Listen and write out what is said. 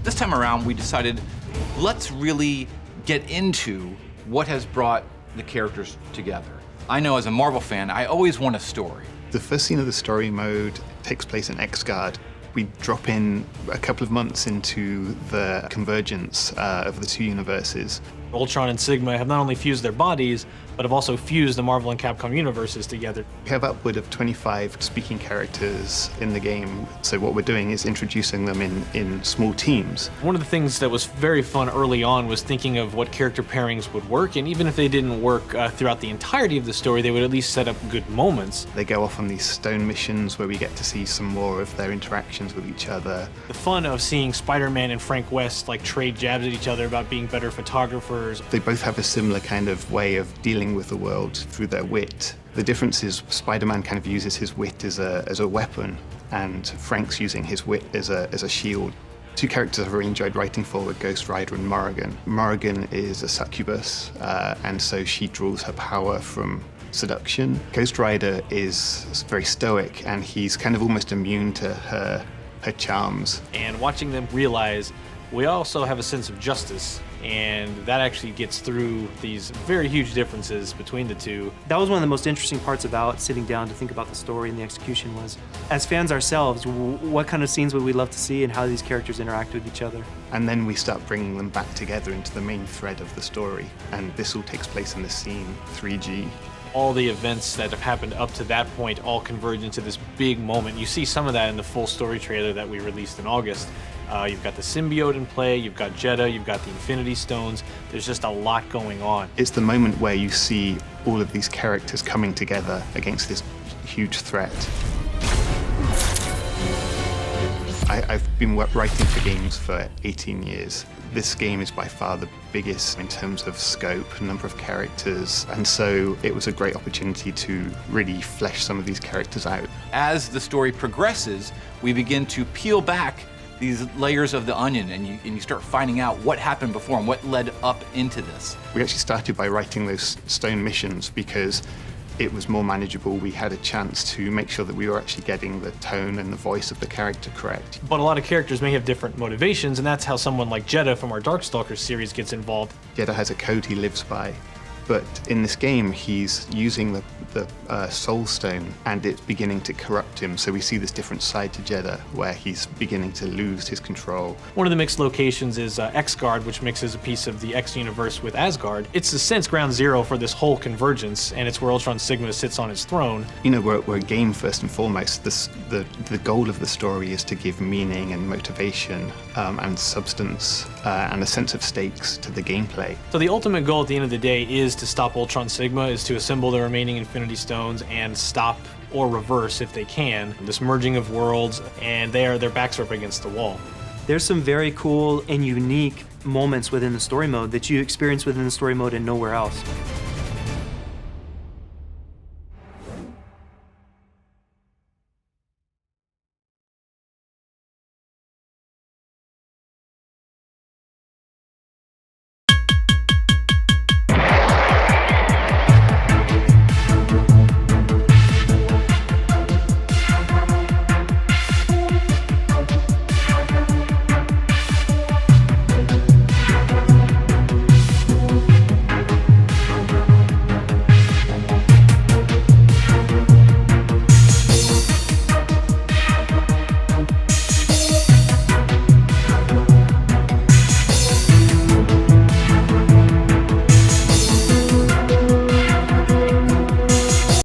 This time around, we decided, let's really get into what has brought the characters together. I know as a Marvel fan, I always want a story. The first scene of the story mode takes place in X-Guard. We drop in a couple of months into the convergence of the two universes. Ultron and Sigma have not only fused their bodies, but have also fused the Marvel and Capcom universes together. We have upward of 25 speaking characters in the game, so what we're doing is introducing them in small teams. One of the things that was very fun early on was thinking of what character pairings would work, and even if they didn't work throughout the entirety of the story, they would at least set up good moments. They go off on these stone missions where we get to see some more of their interactions with each other. The fun of seeing Spider-Man and Frank West like trade jabs at each other about being better photographers. They both have a similar kind of way of dealing with the world through their wit. The difference is Spider-Man kind of uses his wit as a weapon, and Frank's using his wit as a shield. Two characters I've really enjoyed writing for were Ghost Rider and Morrigan. Morrigan is a succubus, and so she draws her power from seduction. Ghost Rider is very stoic, and he's kind of almost immune to her charms. And watching them realize we also have a sense of justice, and that actually gets through these very huge differences between the two. That was one of the most interesting parts about sitting down to think about the story and the execution was, as fans ourselves, what kind of scenes would we love to see and how these characters interact with each other. And then we start bringing them back together into the main thread of the story, and this all takes place in the scene 3G. All the events that have happened up to that point all converge into this big moment. You see some of that in the full story trailer that we released in August. You've got the symbiote in play, you've got Jeddah, you've got the Infinity Stones. There's just a lot going on. It's the moment where you see all of these characters coming together against this huge threat. I've been writing for games for 18 years. This game is by far the biggest in terms of scope, number of characters, and so it was a great opportunity to really flesh some of these characters out. As the story progresses, we begin to peel back these layers of the onion, and you start finding out what happened before and what led up into this. We actually started by writing those stone missions because it was more manageable. We had a chance to make sure that we were actually getting the tone and the voice of the character correct. But a lot of characters may have different motivations, and that's how someone like Jeddah from our Darkstalkers series gets involved. Jeddah has a code he lives by, but in this game he's using the Soul Stone, and it's beginning to corrupt him. So we see this different side to Jeddah where he's beginning to lose his control. One of the mixed locations is X-Guard, which mixes a piece of the X universe with Asgard. It's a sense ground zero for this whole convergence, and it's where Ultron Sigma sits on his throne. You know, we're a game first and foremost. The goal of the story is to give meaning and motivation and substance and a sense of stakes to the gameplay. So the ultimate goal at the end of the day is to stop Ultron Sigma, is to assemble the remaining Infinity Stones and stop or reverse, if they can, this merging of worlds, and their backs are up against the wall. There's some very cool and unique moments within the story mode that you experience within the story mode and nowhere else.